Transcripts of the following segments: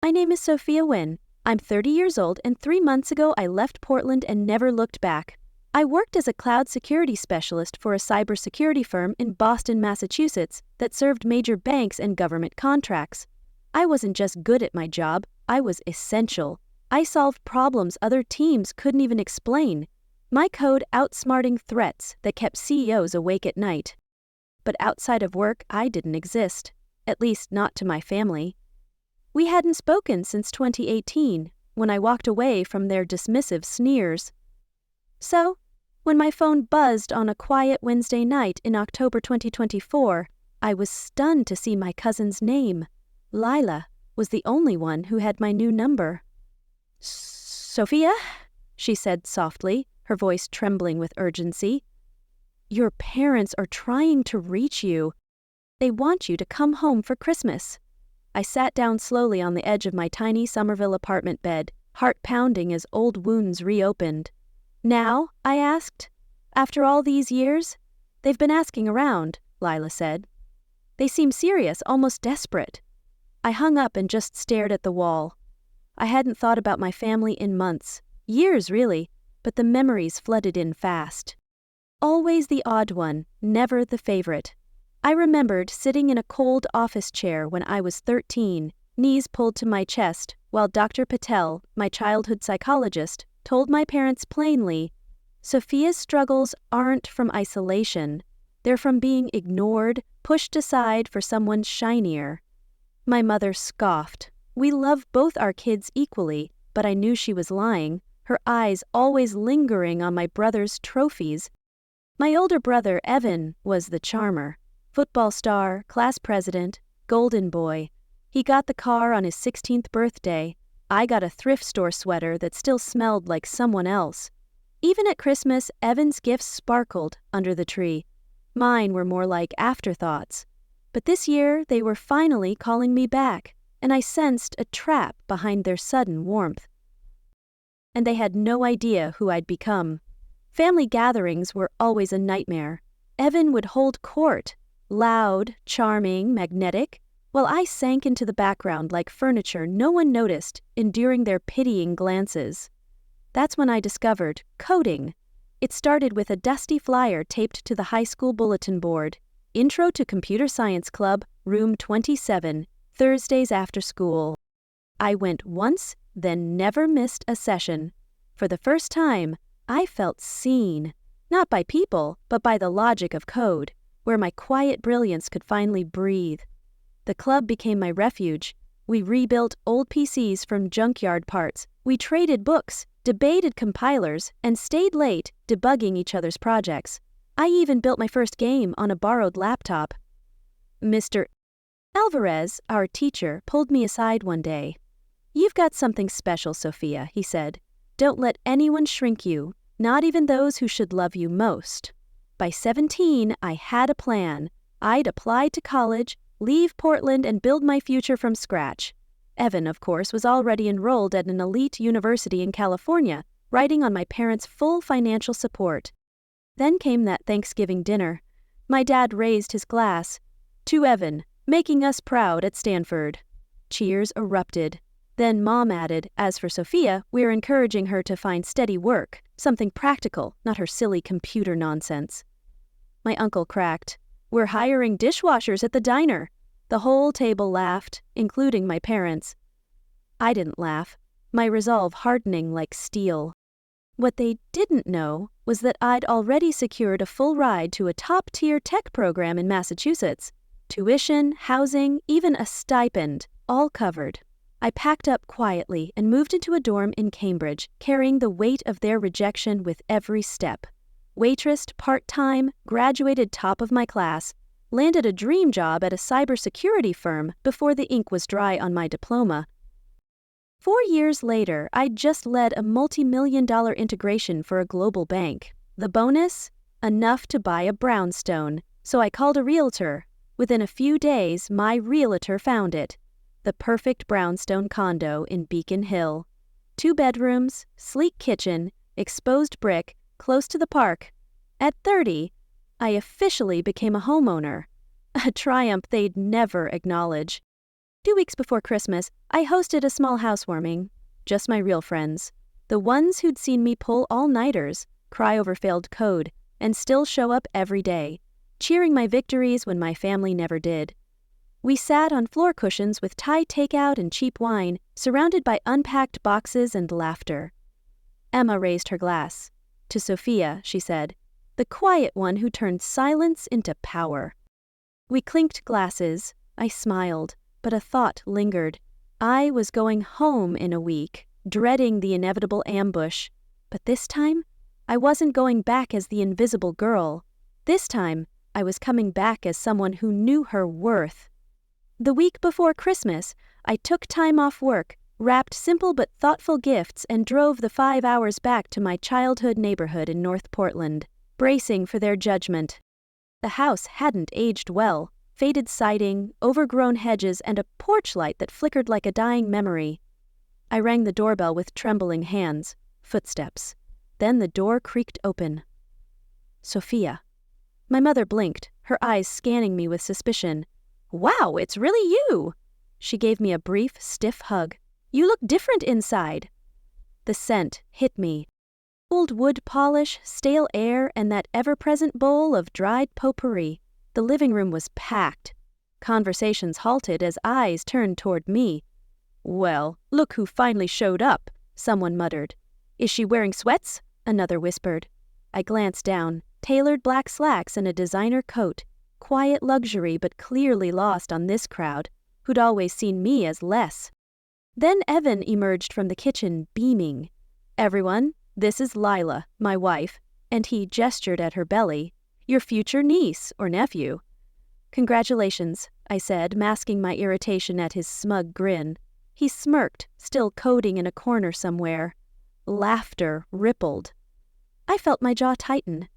My name is Sophia Wynn. I'm 30 years old, and 3 months ago I left Portland and never looked back. I worked as a cloud security specialist for a cybersecurity firm in Boston, Massachusetts that served major banks and government contracts. I wasn't just good at my job, I was essential. I solved problems other teams couldn't even explain. My code outsmarting threats that kept CEOs awake at night. But outside of work, I didn't exist. At least not to my family. We hadn't spoken since 2018, when I walked away from their dismissive sneers. So, when my phone buzzed on a quiet Wednesday night in October 2024, I was stunned to see my cousin's name. Lila was the only one who had my new number. "Sophia?" she said softly, her voice trembling with urgency. "Your parents are trying to reach you. They want you to come home for Christmas." I sat down slowly on the edge of my tiny Somerville apartment bed, heart pounding as old wounds reopened. "Now?" I asked. "After all these years?" "They've been asking around," Lila said. "They seem serious, almost desperate." I hung up and just stared at the wall. I hadn't thought about my family in months, years really, but the memories flooded in fast. Always the odd one, never the favorite. I remembered sitting in a cold office chair when I was 13, knees pulled to my chest, while Dr. Patel, my childhood psychologist, told my parents plainly, "Sophia's struggles aren't from isolation. They're from being ignored, pushed aside for someone shinier." My mother scoffed. "We love both our kids equally," but I knew she was lying, her eyes always lingering on my brother's trophies. My older brother, Evan, was the charmer. Football star, class president, golden boy. He got the car on his 16th birthday. I got a thrift store sweater that still smelled like someone else. Even at Christmas, Evan's gifts sparkled under the tree. Mine were more like afterthoughts. But this year, they were finally calling me back, and I sensed a trap behind their sudden warmth. And they had no idea who I'd become. Family gatherings were always a nightmare. Evan would hold court. Loud, charming, magnetic, while I sank into the background like furniture no one noticed, enduring their pitying glances. That's when I discovered coding. It started with a dusty flyer taped to the high school bulletin board. "Intro to Computer Science Club, Room 27, Thursdays after school." I went once, then never missed a session. For the first time, I felt seen, not by people, but by the logic of code, where my quiet brilliance could finally breathe. The club became my refuge. We rebuilt old PCs from junkyard parts. We traded books, debated compilers, and stayed late debugging each other's projects. I even built my first game on a borrowed laptop. Mr. Alvarez, our teacher, pulled me aside one day. "You've got something special, Sophia," he said. "Don't let anyone shrink you, not even those who should love you most." By 17, I had a plan. I'd apply to college, leave Portland, and build my future from scratch. Evan, of course, was already enrolled at an elite university in California, riding on my parents' full financial support. Then came that Thanksgiving dinner. My dad raised his glass. "To Evan, making us proud at Stanford." Cheers erupted. Then Mom added, "As for Sophia, we're encouraging her to find steady work, something practical, not her silly computer nonsense." My uncle cracked, "We're hiring dishwashers at the diner." The whole table laughed, including my parents. I didn't laugh, my resolve hardening like steel. What they didn't know was that I'd already secured a full ride to a top-tier tech program in Massachusetts. Tuition, housing, even a stipend, all covered. I packed up quietly and moved into a dorm in Cambridge, carrying the weight of their rejection with every step. Waitressed part-time, graduated top of my class, landed a dream job at a cybersecurity firm before the ink was dry on my diploma. 4 years later, I'd just led a multi-million-dollar integration for a global bank. The bonus? Enough to buy a brownstone, so I called a realtor. Within a few days, my realtor found it. The perfect brownstone condo in Beacon Hill. 2 bedrooms, sleek kitchen, exposed brick, close to the park. At 30, I officially became a homeowner, a triumph they'd never acknowledge. 2 weeks before Christmas, I hosted a small housewarming. Just my real friends. The ones who'd seen me pull all-nighters, cry over failed code, and still show up every day, cheering my victories when my family never did. We sat on floor cushions with Thai takeout and cheap wine, surrounded by unpacked boxes and laughter. Emma raised her glass. To Sophia, she said, the quiet one who turned silence into power. We clinked glasses. I smiled, but a thought lingered. I was going home in a week, dreading the inevitable ambush. But this time, I wasn't going back as the invisible girl. This time, I was coming back as someone who knew her worth. The week before Christmas, I took time off work, wrapped simple but thoughtful gifts, and drove the 5 hours back to my childhood neighborhood in North Portland, bracing for their judgment. The house hadn't aged well. Faded siding, overgrown hedges, and a porch light that flickered like a dying memory. I rang the doorbell with trembling hands. Footsteps. Then the door creaked open. Sophia. My mother blinked, her eyes scanning me with suspicion. Wow, it's really you! She gave me a brief, stiff hug. You look different inside. The scent hit me. Old wood polish, stale air, and that ever-present bowl of dried potpourri. The living room was packed. Conversations halted as eyes turned toward me. Well, look who finally showed up, someone muttered. Is she wearing sweats? Another whispered. I glanced down. Tailored black slacks and a designer coat. Quiet luxury but clearly lost on this crowd, who'd always seen me as less. Then Evan emerged from the kitchen, beaming. Everyone, this is Lila, my wife, and he gestured at her belly. Your future niece or nephew. Congratulations, I said, masking my irritation at his smug grin. He smirked, still coding in a corner somewhere. Laughter rippled. I felt my jaw tighten.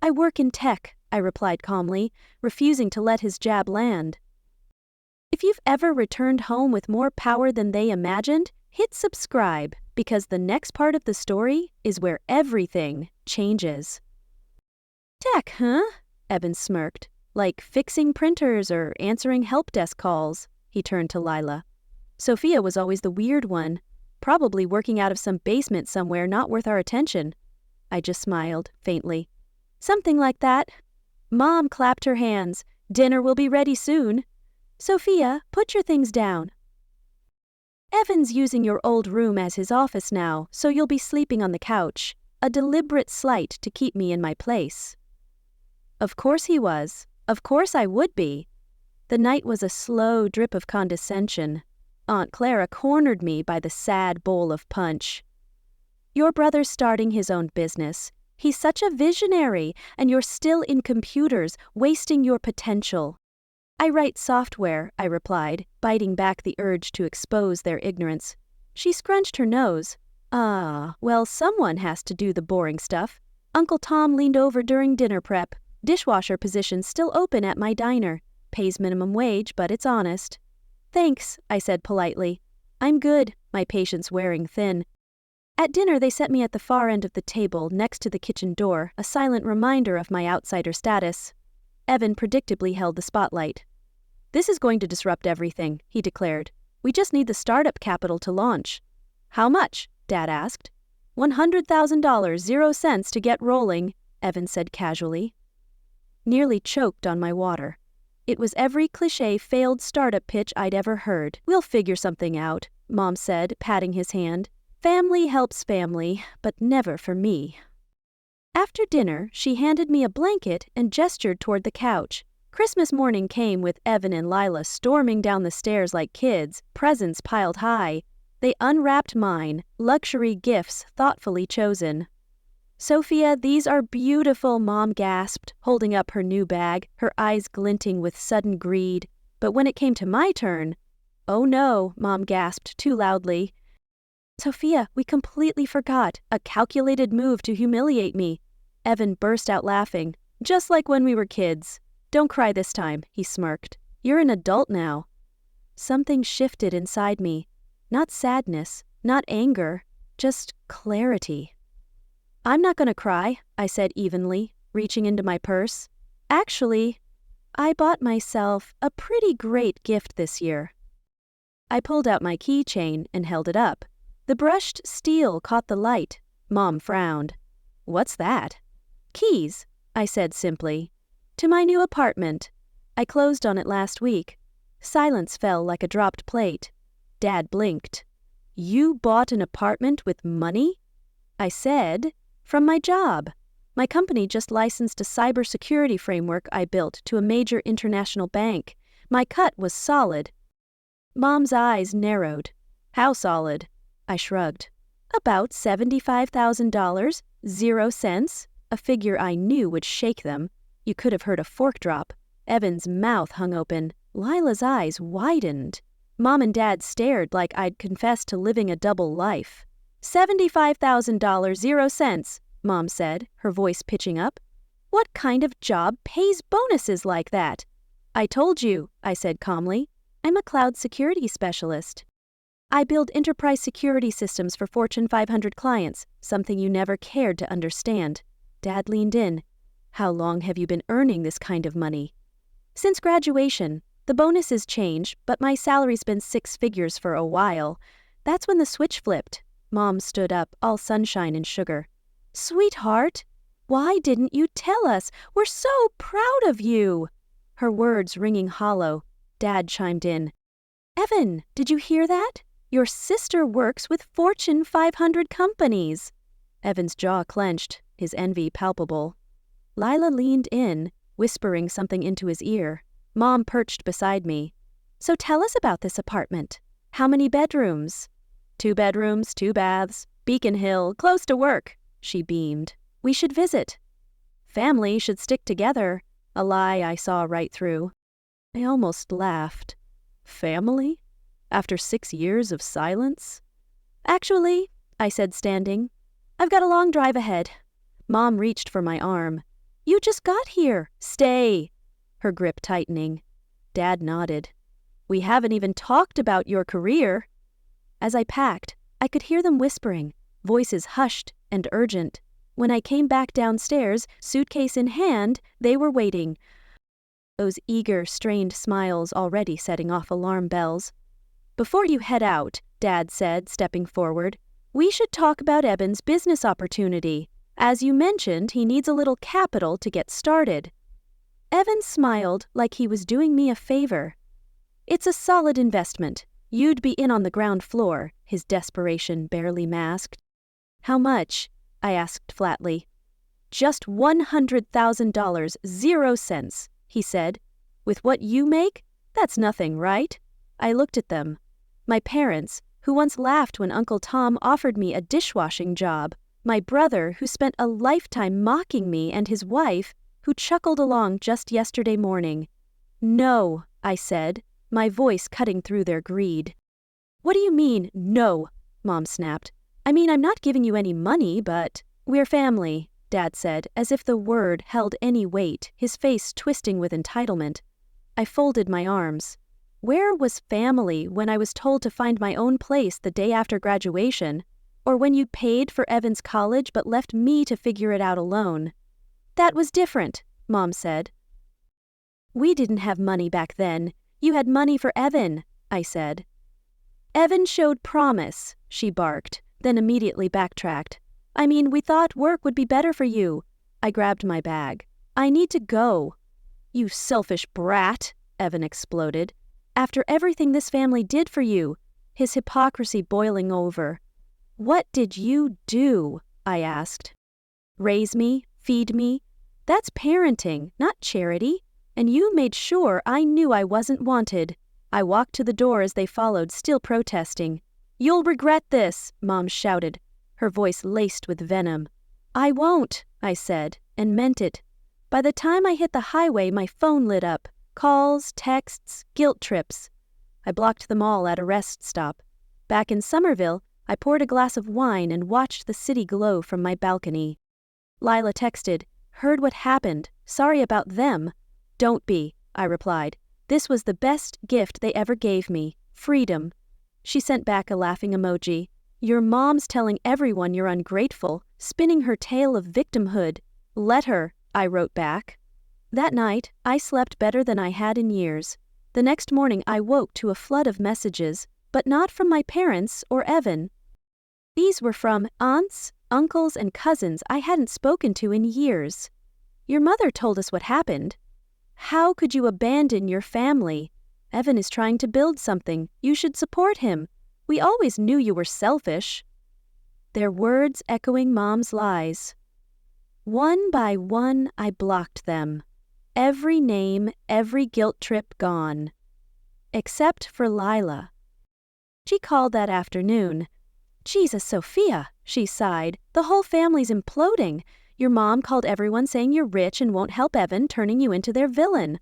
I work in tech, I replied calmly, refusing to let his jab land. If you've ever returned home with more power than they imagined, hit subscribe, because the next part of the story is where everything changes. Tech, huh? Evan smirked. Like fixing printers or answering help desk calls. He turned to Lila. Sophia was always the weird one, probably working out of some basement somewhere not worth our attention. I just smiled, faintly. Something like that. Mom clapped her hands. Dinner will be ready soon. Sophia, put your things down. Evan's using your old room as his office now, so you'll be sleeping on the couch. A deliberate slight to keep me in my place. Of course he was. Of course I would be. The night was a slow drip of condescension. Aunt Clara cornered me by the sad bowl of punch. Your brother's starting his own business. He's such a visionary, and you're still in computers, wasting your potential. I write software, I replied, biting back the urge to expose their ignorance. She scrunched her nose. Ah, well, someone has to do the boring stuff. Uncle Tom leaned over during dinner prep. Dishwasher position still open at my diner. Pays minimum wage, but it's honest. Thanks, I said politely. I'm good, my patience wearing thin. At dinner, they set me at the far end of the table, next to the kitchen door, a silent reminder of my outsider status. Evan predictably held the spotlight. This is going to disrupt everything, he declared. We just need the startup capital to launch. How much? Dad asked. $100,000, 0 cents to get rolling, Evan said casually. Nearly choked on my water. It was every cliché failed startup pitch I'd ever heard. We'll figure something out, Mom said, patting his hand. Family helps family, but never for me. After dinner, she handed me a blanket and gestured toward the couch. Christmas morning came with Evan and Lila storming down the stairs like kids, presents piled high. They unwrapped mine, luxury gifts thoughtfully chosen. Sophia, these are beautiful, Mom gasped, holding up her new bag, her eyes glinting with sudden greed. But when it came to my turn, oh no, Mom gasped too loudly. Sophia, we completely forgot. A calculated move to humiliate me. Evan burst out laughing. Just like when we were kids. Don't cry this time, he smirked. You're an adult now. Something shifted inside me. Not sadness, not anger, just clarity. I'm not gonna cry, I said evenly, reaching into my purse. Actually, I bought myself a pretty great gift this year. I pulled out my keychain and held it up. The brushed steel caught the light. Mom frowned. "What's that?" "Keys," I said simply. "To my new apartment. I closed on it last week." Silence fell like a dropped plate. Dad blinked. "You bought an apartment with money?" I said, "From my job. My company just licensed a cybersecurity framework I built to a major international bank. My cut was solid." Mom's eyes narrowed. "How solid?" I shrugged. "About $75,000, 0 cents, a figure I knew would shake them. You could have heard a fork drop. Evan's mouth hung open. Lila's eyes widened. Mom and Dad stared like I'd confessed to living a double life. $75,000, 0 cents, Mom said, her voice pitching up. "What kind of job pays bonuses like that?" "I told you," I said calmly. "I'm a cloud security specialist. I build enterprise security systems for Fortune 500 clients, something you never cared to understand." Dad leaned in. "How long have you been earning this kind of money?" "Since graduation. The bonuses change, but my salary's been 6 figures for a while. That's when the switch flipped." Mom stood up, all sunshine and sugar. "Sweetheart, why didn't you tell us? We're so proud of you." Her words ringing hollow. Dad chimed in. "Evan, did you hear that? Your sister works with Fortune 500 companies." Evan's jaw clenched, his envy palpable. Lila leaned in, whispering something into his ear. Mom perched beside me. "So tell us about this apartment. How many bedrooms?" 2 bedrooms, 2 baths, Beacon Hill, close to work," she beamed. "We should visit." "Family should stick together," a lie I saw right through. I almost laughed. "Family? After 6 years of silence?" "Actually," I said standing, "I've got a long drive ahead." Mom reached for my arm. "You just got here. Stay." Her grip tightening. Dad nodded. "We haven't even talked about your career." As I packed, I could hear them whispering, voices hushed and urgent. When I came back downstairs, suitcase in hand, they were waiting. Those eager, strained smiles already setting off alarm bells. "Before you head out," Dad said, stepping forward, "we should talk about Evan's business opportunity. As you mentioned, he needs a little capital to get started." Evan smiled like he was doing me a favor. "It's a solid investment. You'd be in on the ground floor," his desperation barely masked. "How much?" I asked flatly. "Just $100,000, 0 cents, he said. "With what you make, that's nothing, right?" I looked at them. My parents, who once laughed when Uncle Tom offered me a dishwashing job. My brother, who spent a lifetime mocking me, and his wife, who chuckled along just yesterday morning. "No," I said, my voice cutting through their greed. "What do you mean, no?" Mom snapped. "I mean, I'm not giving you any money, but—" "We're family," Dad said, as if the word held any weight, his face twisting with entitlement. I folded my arms. Where was family when I was told to find my own place the day after graduation, or when you paid for Evan's college but left me to figure it out alone? "That was different," Mom said. "We didn't have money back then. You had money for Evan," I said. "Evan showed promise," she barked, then immediately backtracked. "I mean, we thought work would be better for you." I grabbed my bag. "I need to go." "You selfish brat," Evan exploded. "After everything this family did for you," his hypocrisy boiling over. "What did you do?" I asked. "Raise me, feed me. That's parenting, not charity. And you made sure I knew I wasn't wanted." I walked to the door as they followed, still protesting. "You'll regret this," Mom shouted, her voice laced with venom. "I won't," I said, and meant it. By the time I hit the highway, my phone lit up. Calls, texts, guilt trips. I blocked them all at a rest stop. Back in Somerville, I poured a glass of wine and watched the city glow from my balcony. Lila texted, "Heard what happened. Sorry about them." "Don't be," I replied. "This was the best gift they ever gave me. Freedom." She sent back a laughing emoji. "Your mom's telling everyone you're ungrateful, spinning her tale of victimhood." "Let her," I wrote back. That night, I slept better than I had in years. The next morning I woke to a flood of messages. but not from my parents or Evan. These were from aunts, uncles, and cousins I hadn't spoken to in years. Your mother told us what happened. How could you abandon your family? Evan is trying to build something. You should support him. We always knew you were selfish. Their words echoing Mom's lies. One by one, I blocked them. Every name, every guilt trip gone. Except for Lila. She called that afternoon. Jesus, Sophia, she sighed. The whole family's imploding. Your mom called everyone saying you're rich and won't help Evan, turning you into their villain.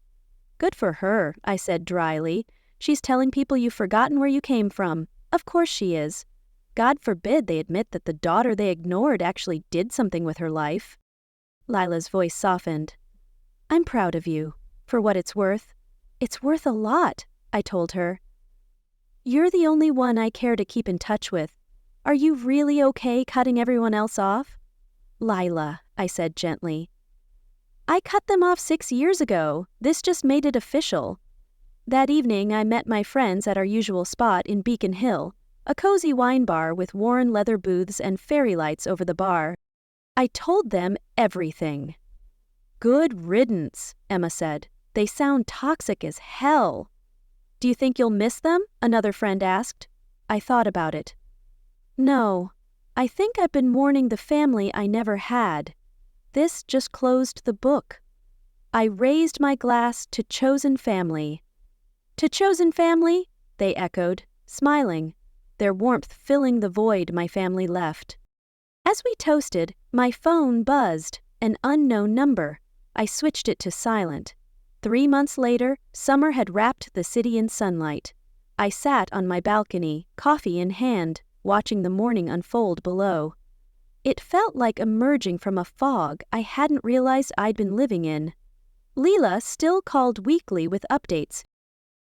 Good for her, I said dryly. She's telling people you've forgotten where you came from. Of course she is. God forbid they admit that the daughter they ignored actually did something with her life. Lila's voice softened. I'm proud of you, for what it's worth. It's worth a lot, I told her. You're the only one I care to keep in touch with. Are you really okay cutting everyone else off? Lila, I said gently. I cut them off 6 years ago. This just made it official. That evening I met my friends at our usual spot in Beacon Hill, a cozy wine bar with worn leather booths and fairy lights over the bar. I told them everything. Good riddance, Emma said. They sound toxic as hell. Do you think you'll miss them? Another friend asked. I thought about it. No, I think I've been mourning the family I never had. This just closed the book. I raised my glass to chosen family. To chosen family? They echoed, smiling, their warmth filling the void my family left. As we toasted, my phone buzzed, an unknown number. I switched it to silent. 3 months later, summer had wrapped the city in sunlight. I sat on my balcony, coffee in hand, watching the morning unfold below. It felt like emerging from a fog I hadn't realized I'd been living in. Leela still called weekly with updates.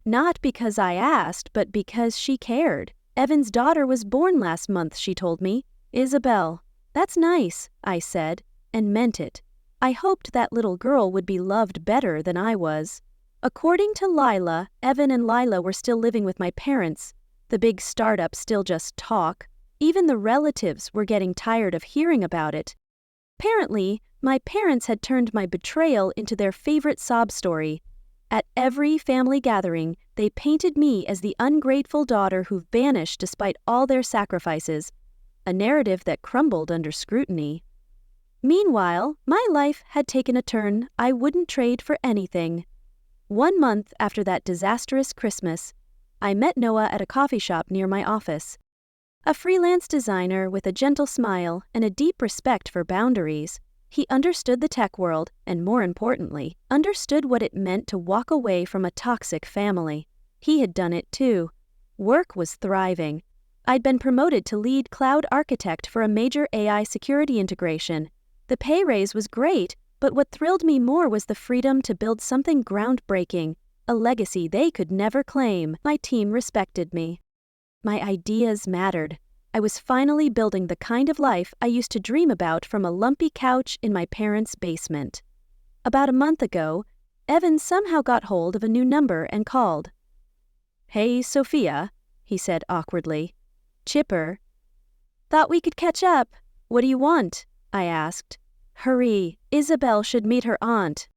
Not because I asked, but because she cared. Evan's daughter was born last month, she told me. Isabel. That's nice, I said, and meant it. I hoped that little girl would be loved better than I was. According to Lila, Evan and Lila were still living with my parents. The big startup still just talk. Even the relatives were getting tired of hearing about it. Apparently, my parents had turned my betrayal into their favorite sob story. At every family gathering, they painted me as the ungrateful daughter who vanished despite all their sacrifices, a narrative that crumbled under scrutiny. Meanwhile, my life had taken a turn I wouldn't trade for anything. 1 month after that disastrous Christmas, I met Noah at a coffee shop near my office. A freelance designer with a gentle smile and a deep respect for boundaries, he understood the tech world and, more importantly, understood what it meant to walk away from a toxic family. He had done it too. Work was thriving. I'd been promoted to lead cloud architect for a major AI security integration. The pay raise was great, but what thrilled me more was the freedom to build something groundbreaking, a legacy they could never claim. My team respected me. My ideas mattered. I was finally building the kind of life I used to dream about from a lumpy couch in my parents' basement. About a month ago, Evan somehow got hold of a new number and called. Hey, Sophia, he said awkwardly. Chipper. Thought we could catch up. What do you want? I asked. Hurry, Isabel should meet her aunt.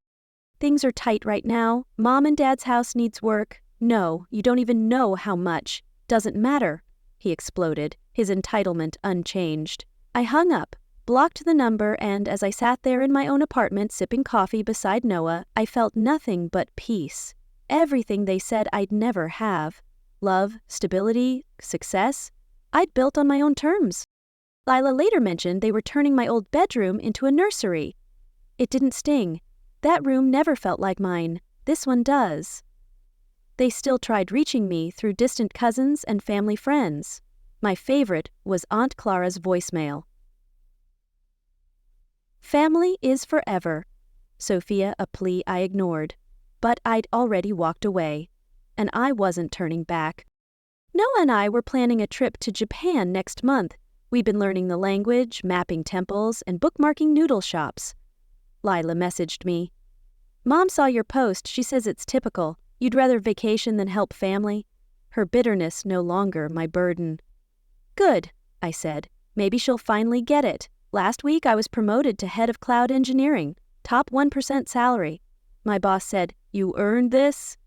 Things are tight right now. Mom and Dad's house needs work. No, you don't even know how much. Doesn't matter, he exploded, his entitlement unchanged. I hung up, blocked the number, and as I sat there in my own apartment sipping coffee beside Noah, I felt nothing but peace. Everything they said I'd never have. Love, stability, success. I'd built on my own terms. Lila later mentioned they were turning my old bedroom into a nursery. It didn't sting. That room never felt like mine. This one does. They still tried reaching me through distant cousins and family friends. My favorite was Aunt Clara's voicemail. Family is forever. Sophia, a plea I ignored. But I'd already walked away, and I wasn't turning back. Noah and I were planning a trip to Japan next month. We'd been learning the language, mapping temples, and bookmarking noodle shops. Lila messaged me. Mom saw your post. She says it's typical. You'd rather vacation than help family. her bitterness no longer my burden. Good, I said. Maybe she'll finally get it. Last week I was promoted to head of cloud engineering, top 1% salary. My boss said, "You earned this?"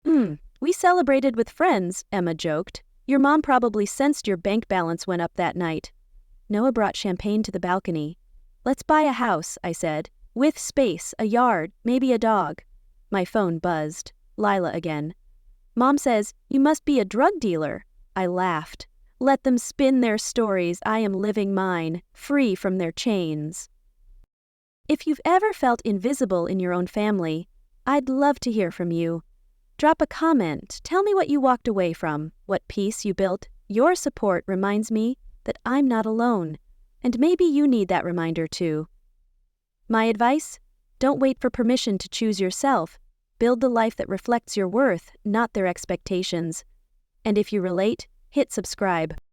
We celebrated with friends, Emma joked. Your mom probably sensed your bank balance went up that night. Noah brought champagne to the balcony. Let's buy a house, I said. With space, a yard, maybe a dog. My phone buzzed. Lila again. Mom says, you must be a drug dealer. I laughed. Let them spin their stories, I am living mine, free from their chains. If you've ever felt invisible in your own family, I'd love to hear from you. Drop a comment, tell me what you walked away from, what peace you built. Your support reminds me that I'm not alone, and maybe you need that reminder too. My advice? Don't wait for permission to choose yourself. Build the life that reflects your worth, not their expectations. And if you relate, hit subscribe.